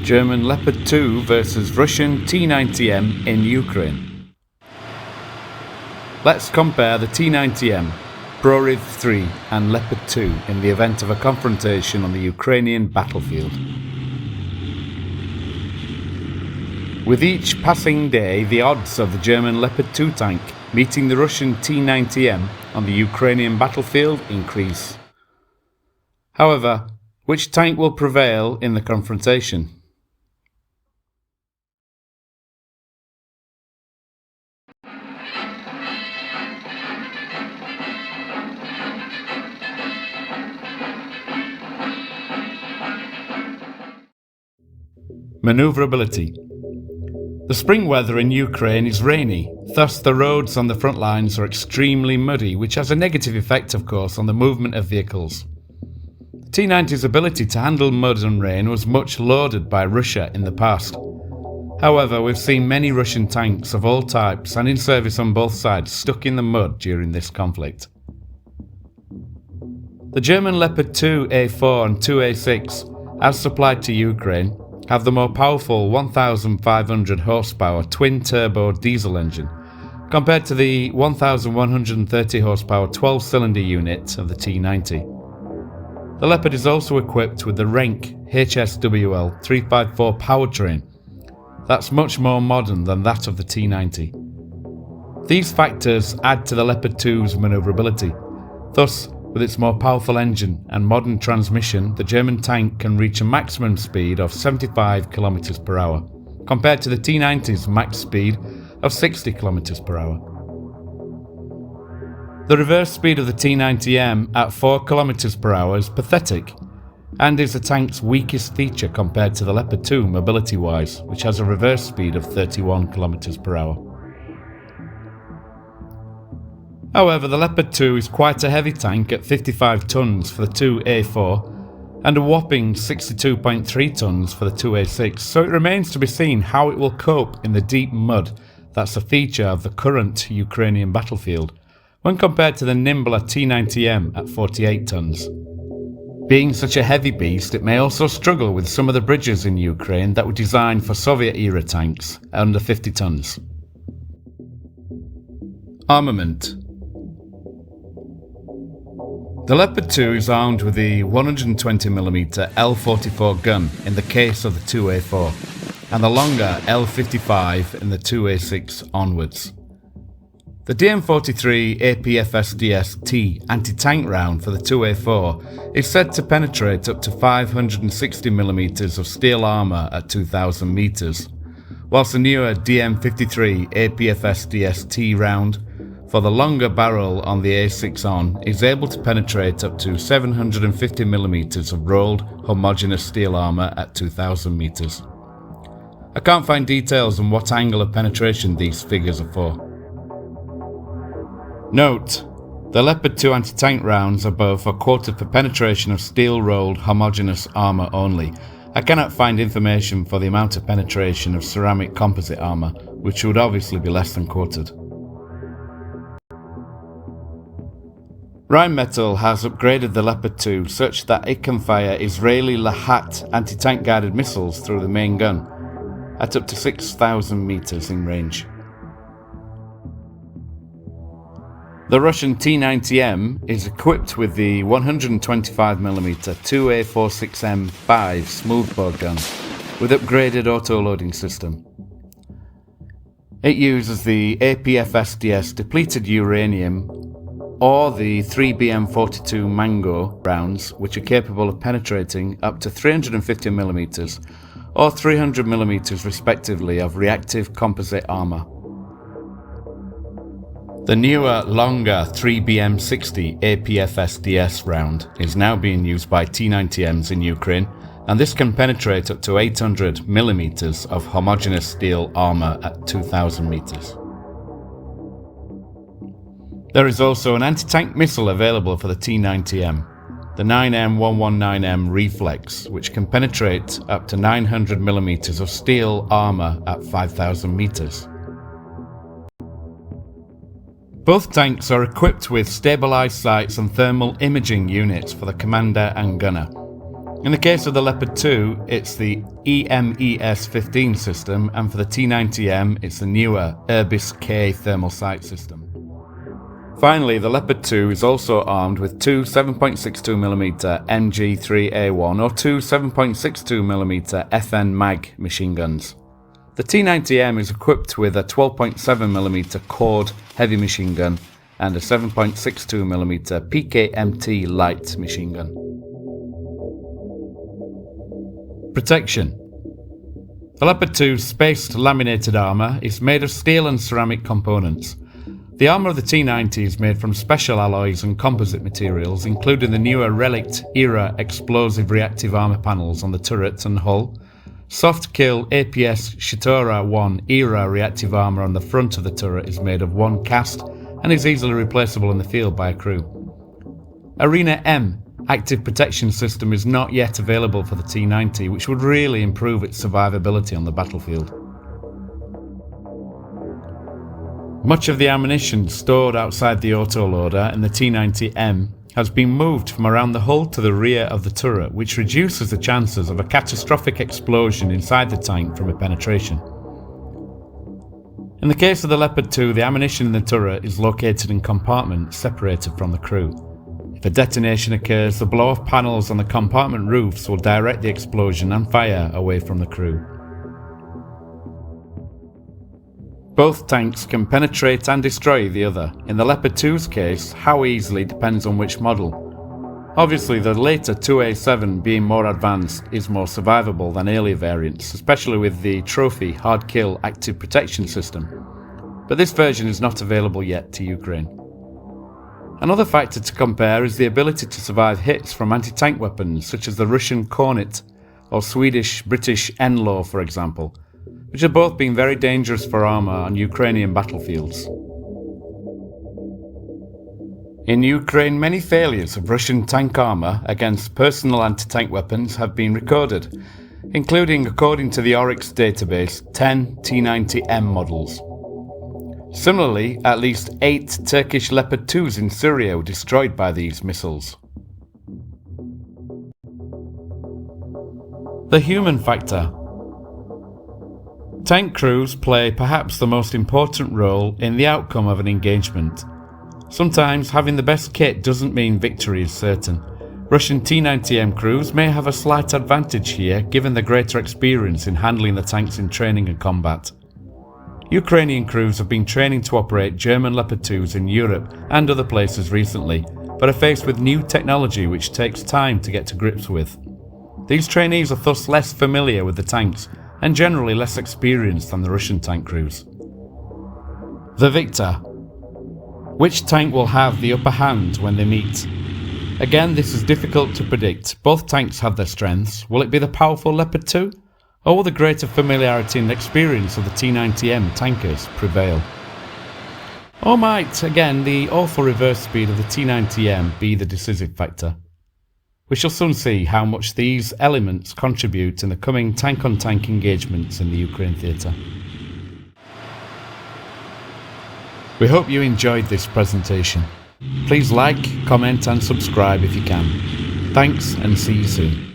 German Leopard 2 versus Russian T-90M in Ukraine. Let's compare the T-90M, Proriv 3 and Leopard 2 in the event of a confrontation on the Ukrainian battlefield. With each passing day, the odds of the German Leopard 2 tank meeting the Russian T-90M on the Ukrainian battlefield increase. However, which tank will prevail in the confrontation? Manoeuvrability. The spring weather in Ukraine is rainy, thus the roads on the front lines are extremely muddy, which has a negative effect, of course, on the movement of vehicles. The T-90's ability to handle mud and rain was much lauded by Russia in the past. However, we've seen many Russian tanks of all types and in service on both sides stuck in the mud during this conflict. The German Leopard 2A4 and 2A6, as supplied to Ukraine, have the more powerful 1,500 horsepower twin-turbo diesel engine, compared to the 1,130 horsepower 12-cylinder unit of the T-90. The Leopard is also equipped with the Renk HSWL 354 powertrain. That's much more modern than that of the T-90. These factors add to the Leopard 2's manoeuvrability. Thus, with its more powerful engine and modern transmission, the German tank can reach a maximum speed of 75 km per hour, compared to the T-90's max speed of 60 km per hour. The reverse speed of the T-90M at 4 km per hour is pathetic, and is the tank's weakest feature compared to the Leopard 2 mobility-wise, which has a reverse speed of 31 km per hour. However, the Leopard 2 is quite a heavy tank at 55 tonnes for the 2A4 and a whopping 62.3 tonnes for the 2A6, so it remains to be seen how it will cope in the deep mud that's a feature of the current Ukrainian battlefield, when compared to the nimbler T-90M at 48 tonnes. Being such a heavy beast, it may also struggle with some of the bridges in Ukraine that were designed for Soviet-era tanks under 50 tonnes. Armament. The Leopard 2 is armed with the 120mm L44 gun in the case of the 2A4 and the longer L55 in the 2A6 onwards. The DM43 APFSDS-T anti-tank round for the 2A4 is said to penetrate up to 560mm of steel armour at 2,000 metres, whilst the newer DM53 APFSDS-T round for the longer barrel on the A6 on is able to penetrate up to 750mm of rolled homogeneous steel armour at 2,000 metres. I can't find details on what angle of penetration these figures are for. Note, the Leopard 2 anti-tank rounds above are quoted for penetration of steel-rolled homogeneous armour only. I cannot find information for the amount of penetration of ceramic composite armour, which would obviously be less than quoted. Rheinmetall has upgraded the Leopard 2 such that it can fire Israeli Lahat anti-tank guided missiles through the main gun, at up to 6,000 metres in range. The Russian T-90M is equipped with the 125mm 2A46M5 smoothbore gun with upgraded auto-loading system. It uses the APFSDS depleted uranium or the 3BM42 Mango rounds, which are capable of penetrating up to 350mm or 300mm respectively of reactive composite armour. The newer, longer 3BM60 APFSDS round is now being used by T-90Ms in Ukraine, and this can penetrate up to 800mm of homogeneous steel armour at 2,000 metres. There is also an anti-tank missile available for the T-90M, the 9M119M Reflex, which can penetrate up to 900mm of steel armour at 5,000 metres. Both tanks are equipped with stabilised sights and thermal imaging units for the commander and gunner. In the case of the Leopard 2, it's the EMES-15 system, and for the T-90M, it's the newer ODYSSEUS thermal sight system. Finally, the Leopard 2 is also armed with two 7.62mm MG3A1 or two 7.62mm FN MAG machine guns. The T-90M is equipped with a 12.7mm Cord heavy machine gun and a 7.62mm PKMT light machine gun. Protection. The Leopard 2's spaced laminated armour is made of steel and ceramic components. The armour of the T-90 is made from special alloys and composite materials, including the newer Relict-era explosive reactive armour panels on the turret and hull, soft kill APS Shitora 1 era reactive armour on the front of the turret is made of one cast and is easily replaceable in the field by a crew. Arena M active protection system is not yet available for the T-90, which would really improve its survivability on the battlefield. Much of the ammunition stored outside the autoloader in the T-90M has been moved from around the hull to the rear of the turret, which reduces the chances of a catastrophic explosion inside the tank from a penetration. In the case of the Leopard 2, the ammunition in the turret is located in compartments separated from the crew. If a detonation occurs, the blow-off panels on the compartment roofs will direct the explosion and fire away from the crew. Both tanks can penetrate and destroy the other. In the Leopard 2's case, how easily depends on which model. Obviously, the later 2A7 being more advanced is more survivable than earlier variants, especially with the Trophy hard kill active protection system. But this version is not available yet to Ukraine. Another factor to compare is the ability to survive hits from anti-tank weapons such as the Russian Kornet or Swedish-British NLAW, for example, which have both been very dangerous for armour on Ukrainian battlefields. In Ukraine, many failures of Russian tank armour against personal anti-tank weapons have been recorded, including, according to the Oryx database, 10 T-90M models. Similarly, at least 8 Turkish Leopard 2s in Syria were destroyed by these missiles. The human factor. Tank crews play perhaps the most important role in the outcome of an engagement. Sometimes having the best kit doesn't mean victory is certain. Russian T-90M crews may have a slight advantage here given the greater experience in handling the tanks in training and combat. Ukrainian crews have been training to operate German Leopard 2s in Europe and other places recently, but are faced with new technology which takes time to get to grips with. These trainees are thus less familiar with the tanks and generally less experienced than the Russian tank crews. The victor. Which tank will have the upper hand when they meet? Again, this is difficult to predict. Both tanks have their strengths. Will it be the powerful Leopard 2? Or will the greater familiarity and experience of the T-90M tankers prevail? Or might, again, the awful reverse speed of the T-90M be the decisive factor? We shall soon see how much these elements contribute in the coming tank-on-tank engagements in the Ukraine theatre. We hope you enjoyed this presentation. Please like, comment and subscribe if you can. Thanks and see you soon.